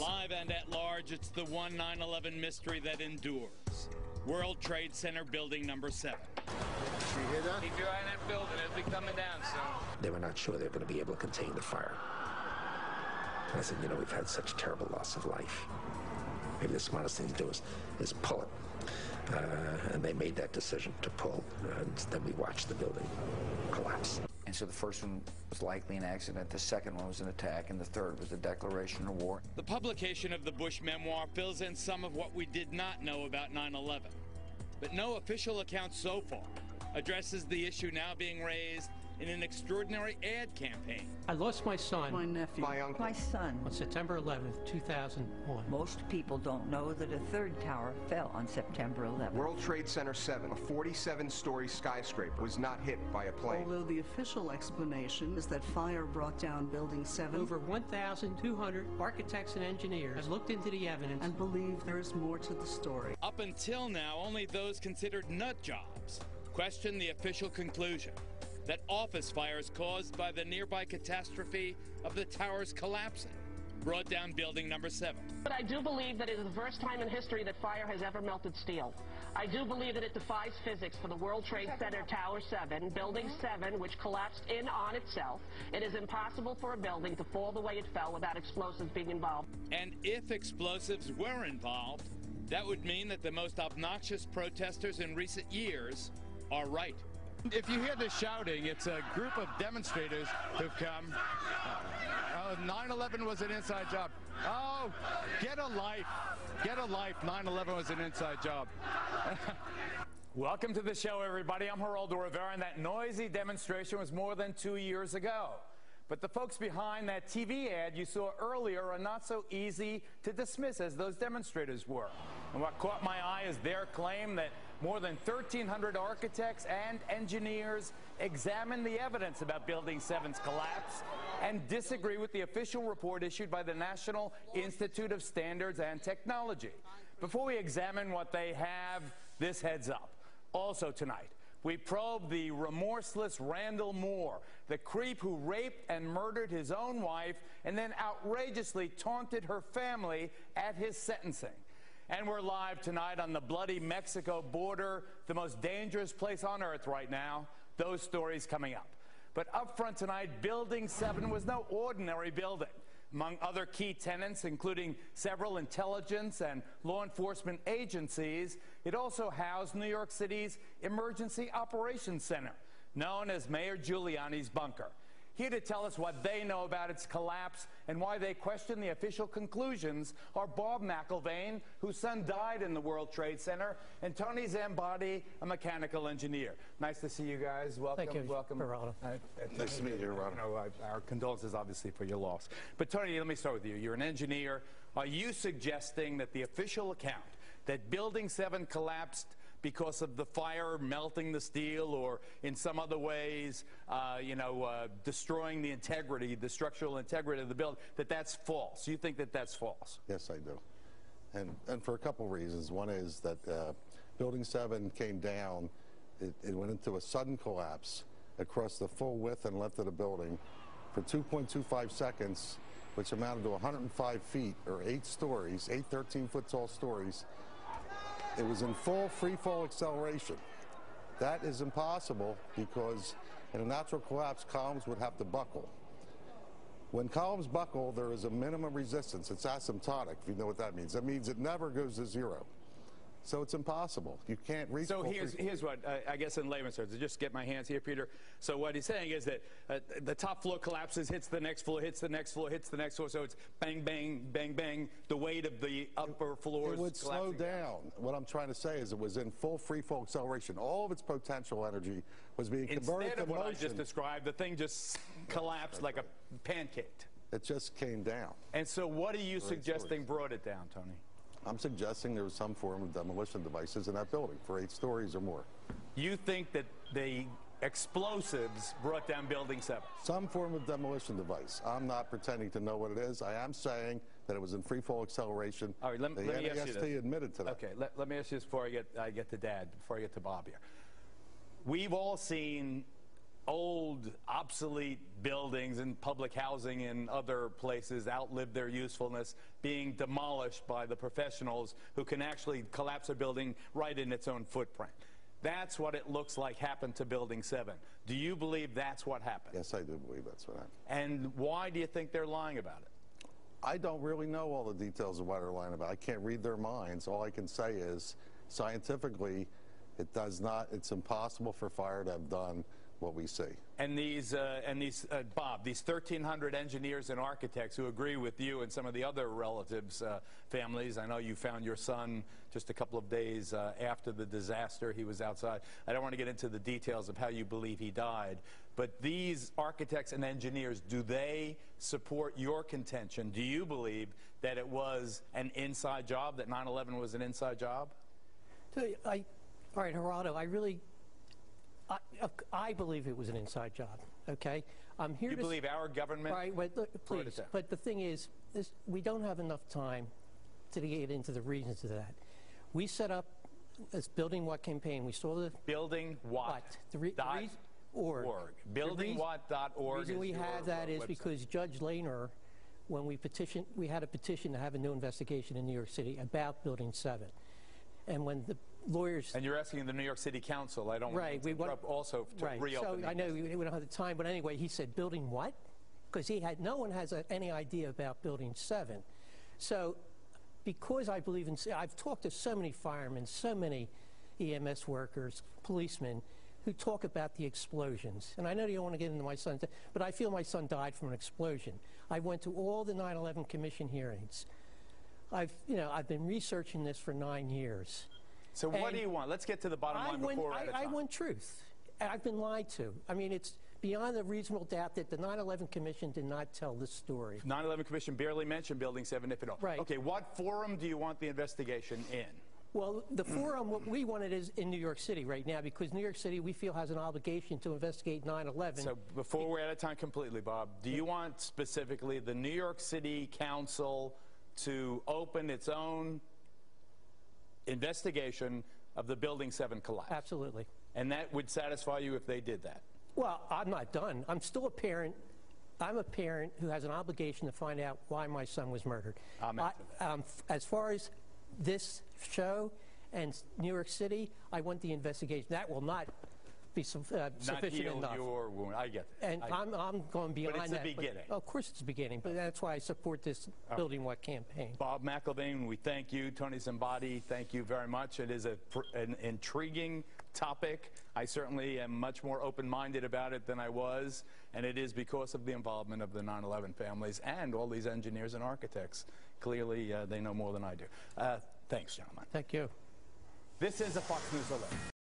Live and at large, it's the one 9/11 mystery that endures. World Trade Center building number 7. You hear that? Keep your eye on that building. It'll be coming down soon. They were not sure they were going to be able to contain the fire. And I said, you know, we've had such terrible loss of life. Maybe the smartest thing to do is pull it. And they made that decision to pull, and then we watched the building collapse. And so the first one was likely an accident, the second one was an attack, and the third was a declaration of war. The publication of the Bush memoir fills in some of what we did not know about 9/11. But no official account so far addresses the issue now being raised in an extraordinary ad campaign. I lost my son, my nephew, my uncle, my son on September 11th, 2001. Most people don't know that a third tower fell on September 11th. World Trade Center 7, a 47-story skyscraper, was not hit by a plane. Although the official explanation is that fire brought down Building 7. Over 1,200 architects and engineers have looked into the evidence and believe there is more to the story. Up until now, only those considered nut jobs question the official conclusion that office fires caused by the nearby catastrophe of the towers collapsing brought down building number 7. But I do believe that it is the first time in history that fire has ever melted steel. I do believe that it defies physics for the World Trade Center Tower 7, Building 7, which collapsed in on itself. It is impossible for a building to fall the way it fell without explosives being involved. And if explosives were involved, that would mean that the most obnoxious protesters in recent years are right. If you hear the shouting, it's a group of demonstrators who've come. 9/11 was an inside job. Oh, get a life. Get a life. 9/11 was an inside job. Welcome to the show, everybody. I'm Geraldo Rivera, and that noisy demonstration was more than 2 years ago. But the folks behind that TV ad you saw earlier are not so easy to dismiss as those demonstrators were. And what caught my eye is their claim that more than 1,300 architects and engineers examined the evidence about Building 7's collapse and disagree with the official report issued by the National Institute of Standards and Technology. Before we examine what they have, this heads up. Also tonight, we probe the remorseless Randall Moore, the creep who raped and murdered his own wife and then outrageously taunted her family at his sentencing. And we're live tonight on the bloody Mexico border, the most dangerous place on earth right now. Those stories coming up. But up front tonight, Building 7 was no ordinary building. Among other key tenants, including several intelligence and law enforcement agencies, it also housed New York City's Emergency Operations Center, known as Mayor Giuliani's bunker. Here to tell us what they know about its collapse and why they question the official conclusions are Bob McIlvaine, whose son died in the World Trade Center, and Tony Zambati, a mechanical engineer. Nice to see you guys. Welcome. Thank you, welcome. Geraldo. Nice to meet you, Geraldo. Our condolences, obviously, for your loss. But Tony, let me start with you. You're an engineer. Are you suggesting that the official account that Building 7 collapsed because of the fire melting the steel or in some other ways, destroying the integrity, the structural integrity of the building, that's false? You think that that's false? Yes, I do. And for a couple reasons. One is that Building 7 came down. It went into a sudden collapse across the full width and length of the building for 2.25 seconds, which amounted to 105 feet or 8 stories, 8 13-foot tall stories. It was in full free fall acceleration. That is impossible because in a natural collapse, columns would have to buckle. When columns buckle, there is a minimum resistance. It's asymptotic, if you know what that means. That means it never goes to zero. So it's impossible. You can't reach. So here's what, I guess in layman's terms, to just get my hands here, Peter. So what he's saying is that the top floor collapses, hits the next floor, hits the next floor, hits the next floor. So it's bang, bang, bang, bang. The weight of the upper floors. It would slow down. What I'm trying to say is it was in full free fall acceleration. All of its potential energy was being converted to motion. Instead of what I just described, the thing just collapsed like a pancake. It just came down. And so what are you suggesting brought it down, Tony? I'm suggesting there was some form of demolition devices in that building for 8 stories or more. You think that the explosives brought down Building 7? Some form of demolition device. I'm not pretending to know what it is. I am saying that it was in free fall acceleration. All right, let me ask you this. The NAST admitted to that. Okay, let me ask you this before I get to Dad, before I get to Bob here. We've all seen old, obsolete buildings and public housing in other places outlived their usefulness, being demolished by the professionals who can actually collapse a building right in its own footprint. That's what it looks like happened to Building 7. Do you believe that's what happened? Yes, I do believe that's what happened. And why do you think they're lying about it? I don't really know all the details of what they're lying about. I can't read their minds. All I can say is, scientifically, it's impossible for fire to have done what we see. And these, Bob, these 1,300 engineers and architects who agree with you and some of the other relatives' families. I know you found your son just a couple of days after the disaster. He was outside. I don't want to get into the details of how you believe he died. But these architects and engineers, do they support your contention? Do you believe that it was an inside job, that 9/11 was an inside job? All right, Geraldo, I believe it was an inside job, okay? I'm here you believe our government? Right, please. But the thing is, we don't have enough time to get into the reasons of that. We set up this Building What campaign. We saw the... Building What? .org. BuildingWhat.org. The reason we have that is because Judge Lehner, when we had a petition to have a new investigation in New York City about Building 7. And when the lawyers... And you're asking the New York City Council. I don't want to interrupt also to reopen. So I know we don't have the time, but anyway, he said, Building what? Because no one has any idea about Building 7. So because I believe in... I've talked to so many firemen, so many EMS workers, policemen, who talk about the explosions. And I know you don't want to get into my son's... But I feel my son died from an explosion. I went to all the 9/11 Commission hearings. I've been researching this for 9 years. So what do you want? Let's get to the bottom line before we're out of time. I want truth. I've been lied to. I mean, it's beyond a reasonable doubt that the 9/11 Commission did not tell this story. 9/11 Commission barely mentioned Building 7, if at all. Right. Okay, what forum do you want the investigation in? Well, the forum, what we want it is in New York City right now, because New York City, we feel, has an obligation to investigate 9/11. So before we're out of time completely, Bob, do you want specifically the New York City Council to open its own investigation of the Building 7 collapse? Absolutely. And that would satisfy you if they did that? Well, I'm not done. I'm still a parent. I'm a parent who has an obligation to find out why my son was murdered. As far as this show and New York City, I want the investigation. That will not be sufficient enough. Your wound. I get that. And I'm going beyond that. But it's the beginning. Of course it's the beginning, but that's why I support this Building What campaign. Bob McIlvaine, we thank you. Tony Zambati, thank you very much. It is an intriguing topic. I certainly am much more open-minded about it than I was, and it is because of the involvement of the 9/11 families and all these engineers and architects. Clearly, they know more than I do. Thanks, gentlemen. Thank you. This is a Fox News Alert.